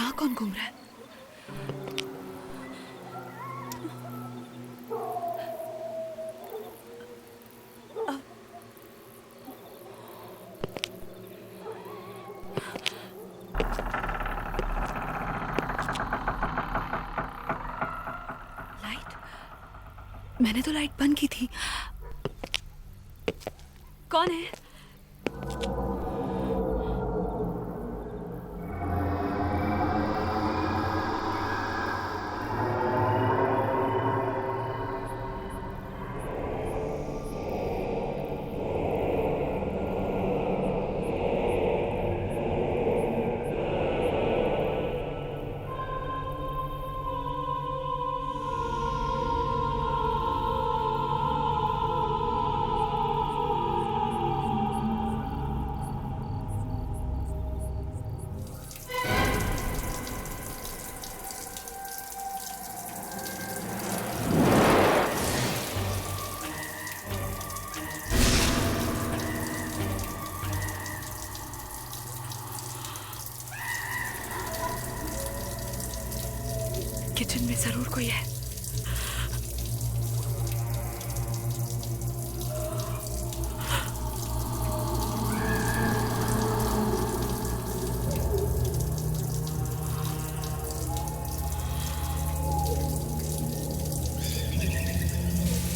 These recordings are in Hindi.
यहाँ कौन घूम रहा है? लाइट? मैंने तो लाइट बंद की थी। कौन है? किचन में जरूर कोई है।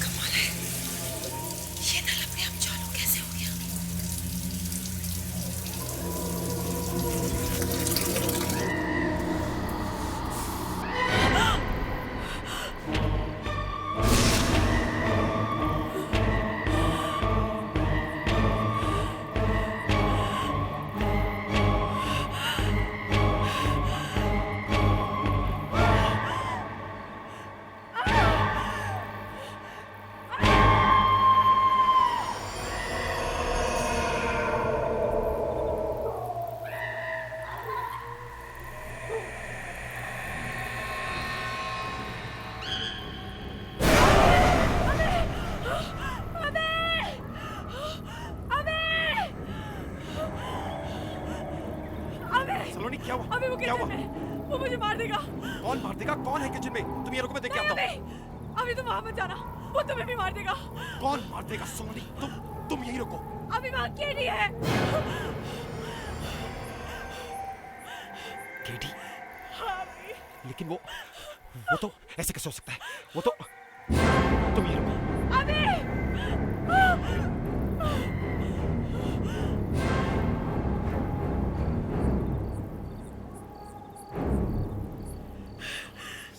कमाल है, ये नल अपने आप चालू कैसे हो गया? सलोनी क्या हुआ? अबे वो क्या हुआ? किचन में, वो मुझे मार देगा। कौन मार देगा? कौन है किचन में? तुम ये रुको, मैं देख के आता हूँ। अभी तुम वहां मत जाना, वो तुम्हें भी मार देगा। कौन मार देगा? सोनी, तुम यही रुको। अभी वहां केडी है। केडी? हाँ अभी। लेकिन वो तो ऐसे कैसे हो सकता है? वो तो तुम यही रुको। अभी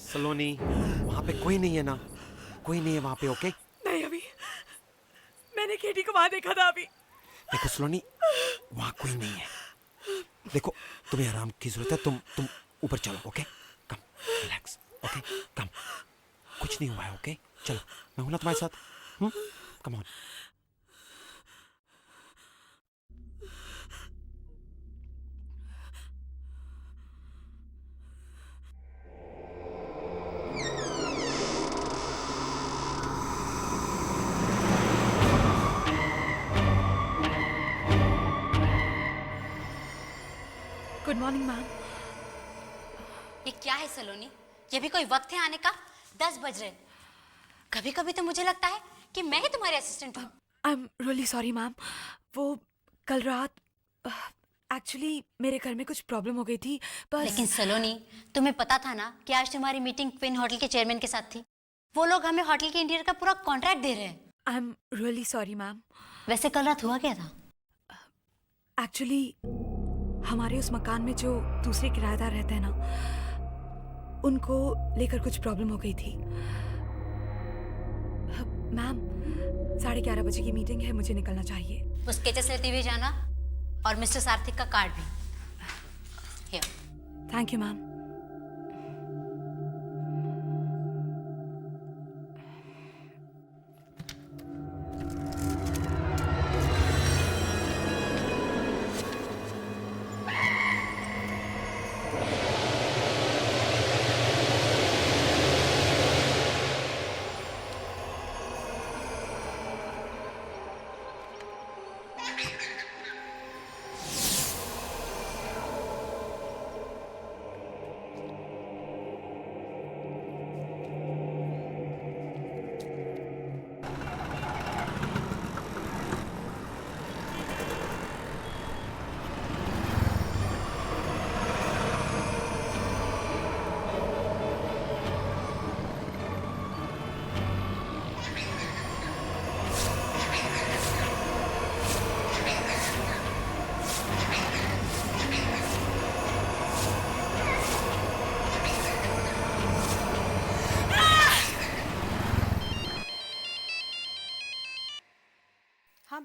सलोनी, वहां पे कोई नहीं है ना? कोई नहीं है वहां पे? ओके? नहीं, अभी मैंने केडी को वहां देखा था। अभी देखो सलोनी, वहां कोई नहीं है। देखो, तुम्हें आराम की जरूरत है। तुम ऊपर चलो। ओके? कम, रिलैक्स। ओके? कम, कुछ नहीं हुआ है। ओके? चलो, मैं हूं ना तुम्हारे साथ। Come on. Good morning ma'am. ये क्या है सलोनी? ये भी कोई वक्त है आने का? 10 बज रहे। कभी कभी तो मुझे लगता है कि मैं ही तुम्हारी असिस्टेंट हूँ। I am really sorry ma'am. वो कल रात एक्चुअली मेरे घर में कुछ प्रॉब्लम हो गई थी, पर लेकिन सलोनी, तुम्हें पता था ना कि आज तुम्हारी मीटिंग क्वीन होटल के चेयरमैन के साथ थी। वो लोग हमें होटल के इंटीरियर का पूरा कॉन्ट्रैक्ट दे रहे हैं। I am really sorry ma'am. वैसे कल रात हुआ क्या था? एक्चुअली हमारे उस मकान में जो दूसरे किराएदार रहते हैं ना, उनको लेकर कुछ प्रॉब्लम हो गई थी। मैम, 11:30 बजे की मीटिंग है, मुझे निकलना चाहिए। वो स्केचेस लेते हुए जाना, और मिस्टर सार्थिक का कार्ड भी। Here. Thank you ma'am.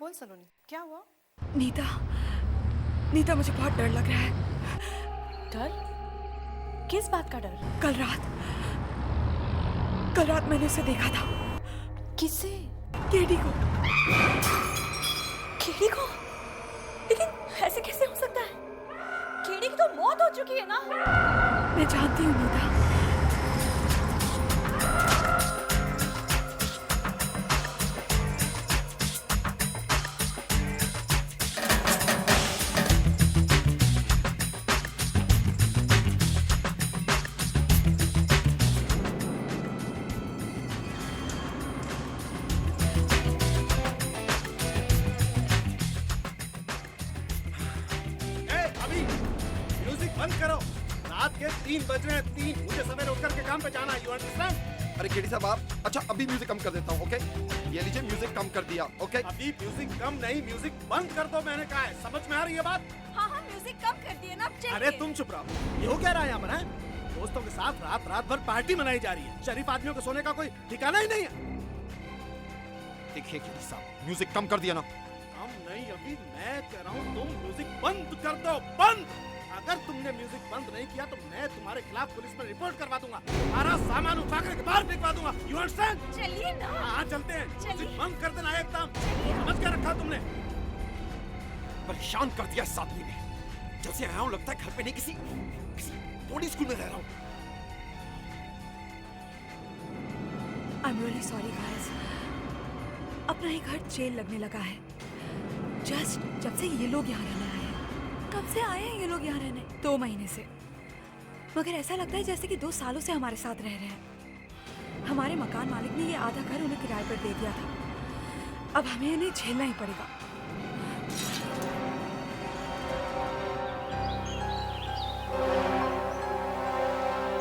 बोल सलोनी, क्या हुआ? नीता, नीता मुझे बहुत डर लग रहा है। डर? किस बात का डर? कल रात मैंने उसे देखा था। किससे? केडी को। केडी को? लेकिन ऐसे कैसे हो सकता है? केडी की तो मौत हो चुकी है ना? मैं जानती हूँ नीता। अभी म्यूजिक बंद करो। रात के 3 बज रहे हैं। 3 मुझे सवेरे उठ करके काम पे जाना है। You understand? अरे केडी साहब आप अच्छा अभी म्यूजिक कम कर देता हूँ ओके ये लीजिए म्यूजिक कम कर दिया ओके अभी म्यूजिक कम नहीं, म्यूजिक बंद कर दो। मैंने कहा है, समझ में आ रही है बात? हाँ हाँ म्यूजिक कम कर दिए ना, अब चलिए। अरे तुम चुप रहो। ये हो क्या रहा है यहाँ पर? दोस्तों के साथ रात भर पार्टी मनाई जा रही है। शरीफ आदमियों के सोने का कोई ठिकाना ही नहीं है। देखिए केडी साहब म्यूजिक कम कर दिया ना हम नहीं, अभी मैं कह रहा हूँ तुम म्यूजिक बंद कर दो। बंद। अगर तुमने म्यूजिक बंद नहीं किया तो मैं तुम्हारे खिलाफ पुलिस में रिपोर्ट करवा दूंगा। तुम्हारा सामान उठा करके बाहर फेंकवा दूंगा। You understand? चलिए ना। हाँ चलते हैं। चलिए। म्यूजिक बंद कर देना एकदम। समझ क्या रखा तुमने? परेशान कर दिया इस आदमी ने जब से आया हूँ लगता है घर पे नहीं किसी बोर्डिंग स्कूल में रह रहा हूँ I am really sorry guys. अपना ही घर जेल लगने लगा है। जस्ट जब से ये लोग यहाँ रहने आए हैं। कब से आए हैं ये लोग यहाँ रहने? 2 महीने से। मगर ऐसा लगता है जैसे कि 2 सालों से हमारे साथ रह रहे हैं। हमारे मकान मालिक ने ये आधा घर उन्हें किराए पर दे दिया था। अब हमें इन्हें झेलना ही पड़ेगा।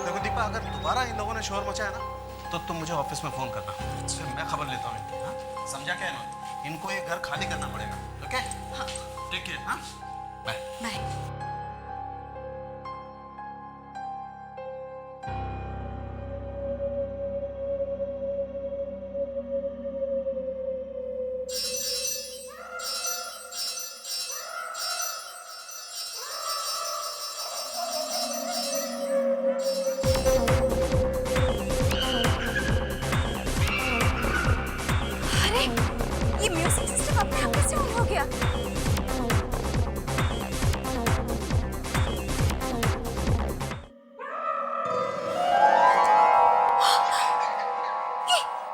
देखो दीपा, अगर दोबारा इन लोगों ने शोर मचाया ना तो तुम मुझे ऑफिस में फोन करना। फिर मैं खबर लेता हूँ इनकी। हाँ समझा क्या इन्होंने? इनको ये घर खाली करना पड़ेगा। ओके हाँ टेक केयर। हाँ बाय बाय। अरे ये म्यूजिक सिस्टम अपने आप कैसे ऑन हो गया?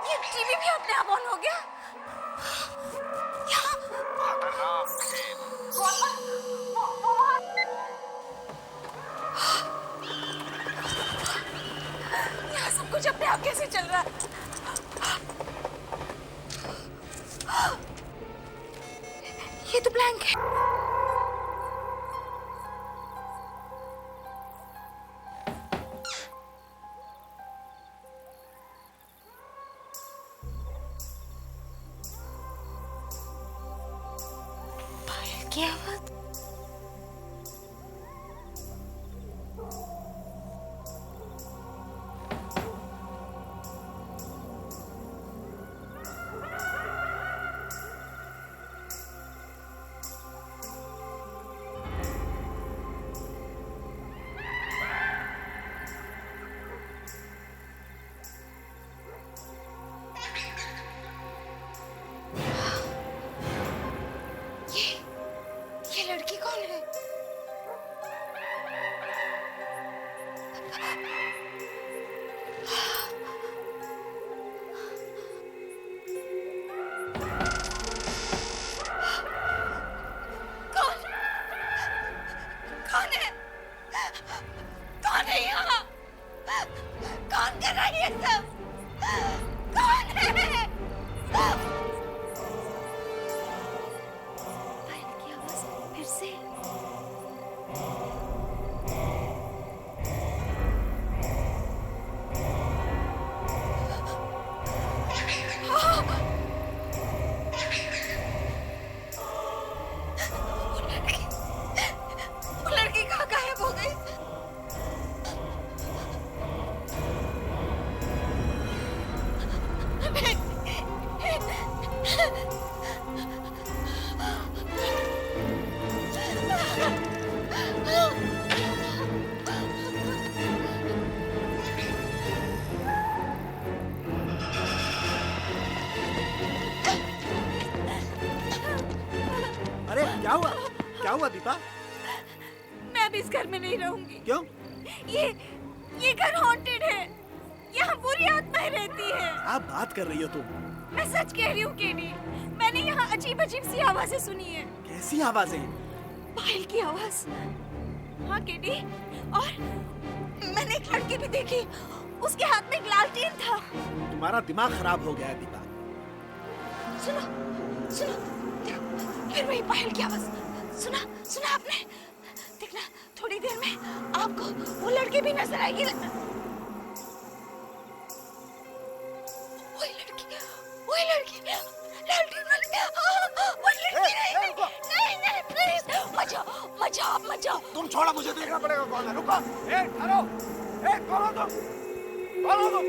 ये टीवी भी अपने आप ऑन हो गया। यहाँ सब कुछ अपने आप कैसे चल रहा है? ये तो ब्लैंक है। पायल की आवाज। ये लड़की कौन है? कौन? कौन है? कौन है यहाँ? कौन कर रहा है ये सब? कौन है? पायल की आवाज फिर से। वो लड़की कहाँ गायब हो गई? नहीं, हुआ दीपा? मैं भी इस घर में नहीं रहूंगी। क्यों? ये घर हॉन्टेड है। यहाँ बुरी आत्माएं रहती है। आप बात कर रही हो तुम? मैं सच कह रही हूँ केडी, मैंने यहाँ अजीब अजीब सी आवाजें सुनी है। कैसी आवाजें? पायल की आवाज। हाँ केडी, और मैंने एक लड़की भी देखी, उसके हाथ में एक लालटेन था। तुम्हारा दिमाग खराब हो गया है दीपा। सुनो सुनो, फिर वही पायल की आवाज। सुना आपने? देखना थोड़ी देर में आपको वो लड़की भी नजर आएगी। वही लड़की लालटेन वाली। वही लड़की। नहीं प्लीज मत जाओ। तुम छोड़ा, मुझे देखना पड़ेगा कौन है। रुको, ठहरो। कौन हो तुम?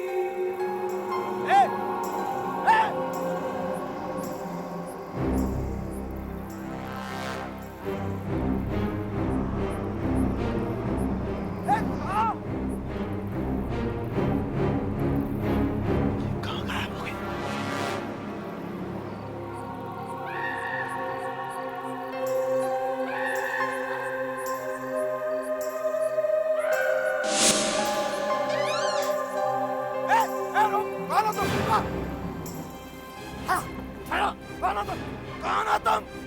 कहाँ गायब हो गई?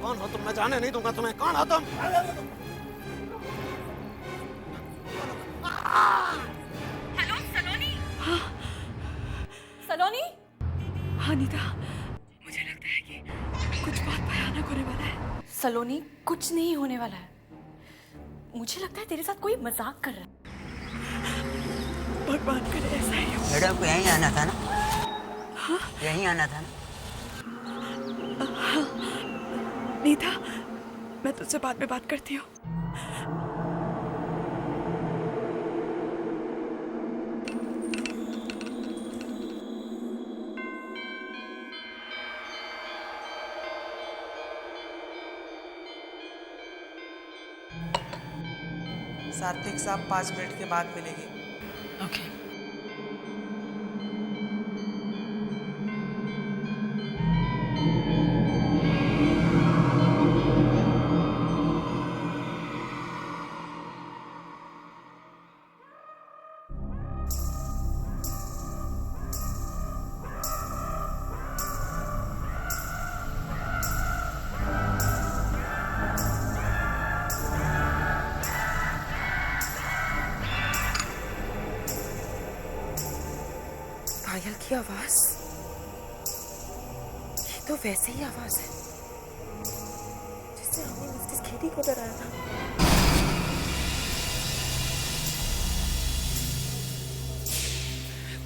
कौन हो तुम? मैं जाने नहीं दूंगा तुम्हें। कौन हो तुम? सलोनी? हाँ नीता, मुझे लगता है कि कुछ बहुत भयानक होने वाला है। सलोनी, कुछ नहीं होने वाला है। मुझे लगता है तेरे साथ कोई मजाक कर रहा है। भगवान करे ऐसा ही हो। मैडम को यहीं आना था ना? यहीं आना था ना? नीता, मैं तुझसे बाद में बात करती हूँ। सात्विक साहब 5 मिनट के बाद मिलेगी। ओके। पायल की आवाज, ये तो वैसे ही आवाज है जिससे हमने मिसेस खेती को डराया था।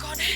कौन है?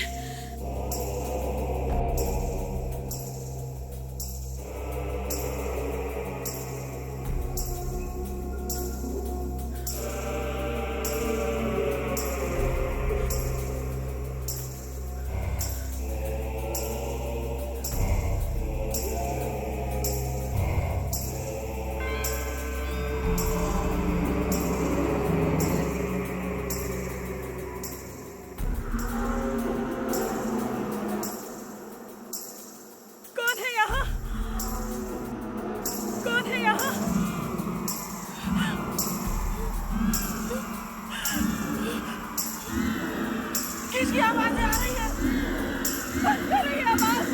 किसकी आवाजें आ रही है? बंद करो ये आवाज।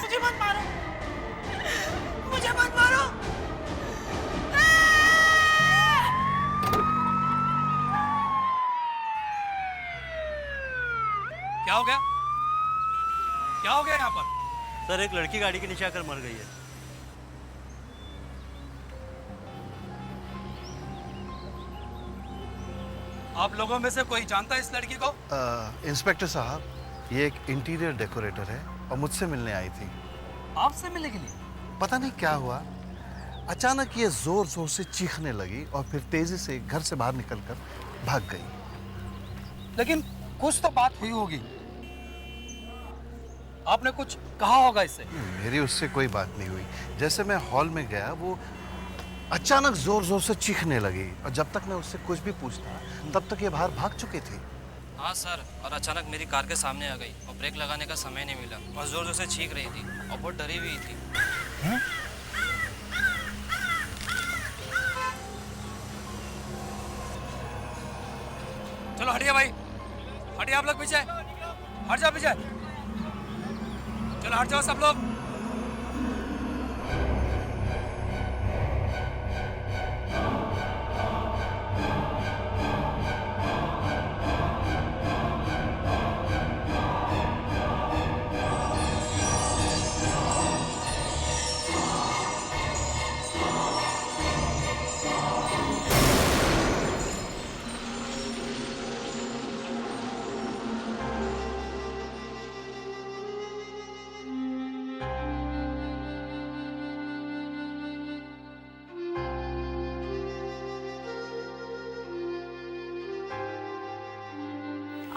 मुझे मत मारो, मुझे मत मारो। क्या हो गया? क्या हो गया यहाँ पर? सर, एक लड़की गाड़ी के नीचे आकर मर गई है। आप लोगों में से कोई जानता है इस लड़की को? इंस्पेक्टर साहब, ये एक इंटीरियर डेकोरेटर है और मुझसे मिलने आई थी। आपसे मिलने के लिए? पता नहीं क्या हुआ, अचानक ये जोर जोर से चीखने लगी और फिर तेजी से घर से बाहर निकलकर भाग गई। लेकिन कुछ तो बात हुई होगी। आपने कुछ कहा होगा इससे। मेरी उससे कोई बात नहीं हुई। जैसे मैं हॉल में गया वो अचानक जोर जोर से चीखने लगी और जब तक मैं उससे कुछ भी पूछता तब तक ये बाहर भाग चुके थे। हाँ सर, और अचानक मेरी कार के सामने आ गई और ब्रेक लगाने का समय नहीं मिला और जोर जोर से चीख रही थी और बहुत डरी हुई थी। चलो हटिए भाई, हटिए आप लोग पीछे, हट जाओ पीछे, चलो हट जाओ सब लोग।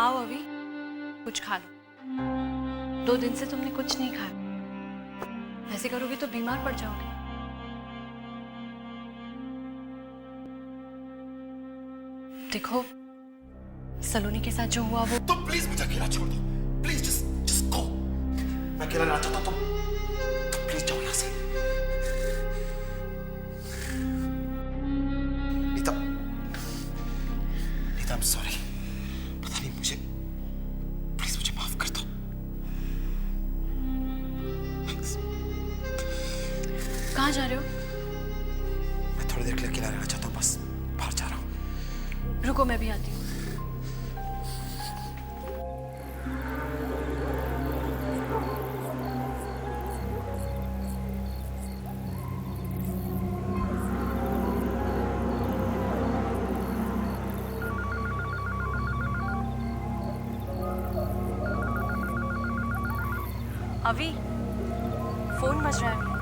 आओ अभी, कुछ खा लो। 2 दिन से तुमने कुछ नहीं खाया। ऐसे करोगे तो बीमार पड़ जाओगे। देखो, सलोनी के साथ जो हुआ वो। तुम प्लीज मुझे अकेला छोड़ दो, प्लीज जस्ट गो। मैं अकेला रहना चाहता हूं, तुम प्लीज जाओ यहां से। Nita, Nita, I'm sorry। पता नहीं मुझे, प्लीज मुझे माफ कर दो। कहाँ जा रहे हो? मैं थोड़ी देर के लिए अकेला रहना चाहता हूँ, बस बाहर जा रहा हूँ। रुको, मैं भी आती हूँ। अभी फोन बज रहा है।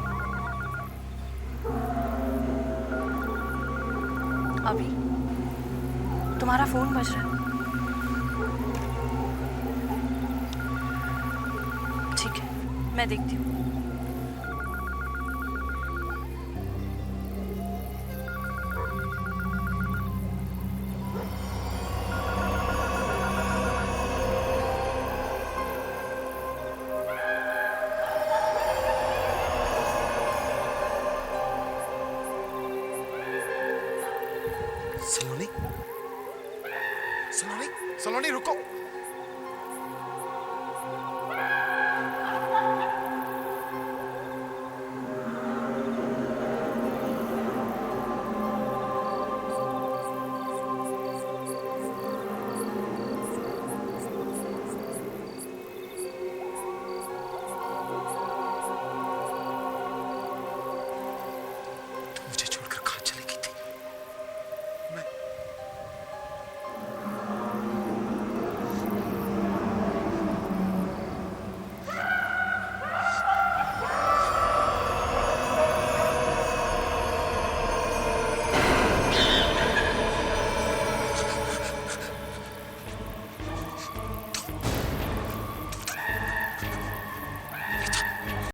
अभी तुम्हारा फोन बज रहा है। ठीक है, मैं देखती हूँ। सलोनी, सलोनी, सलोनी रुको।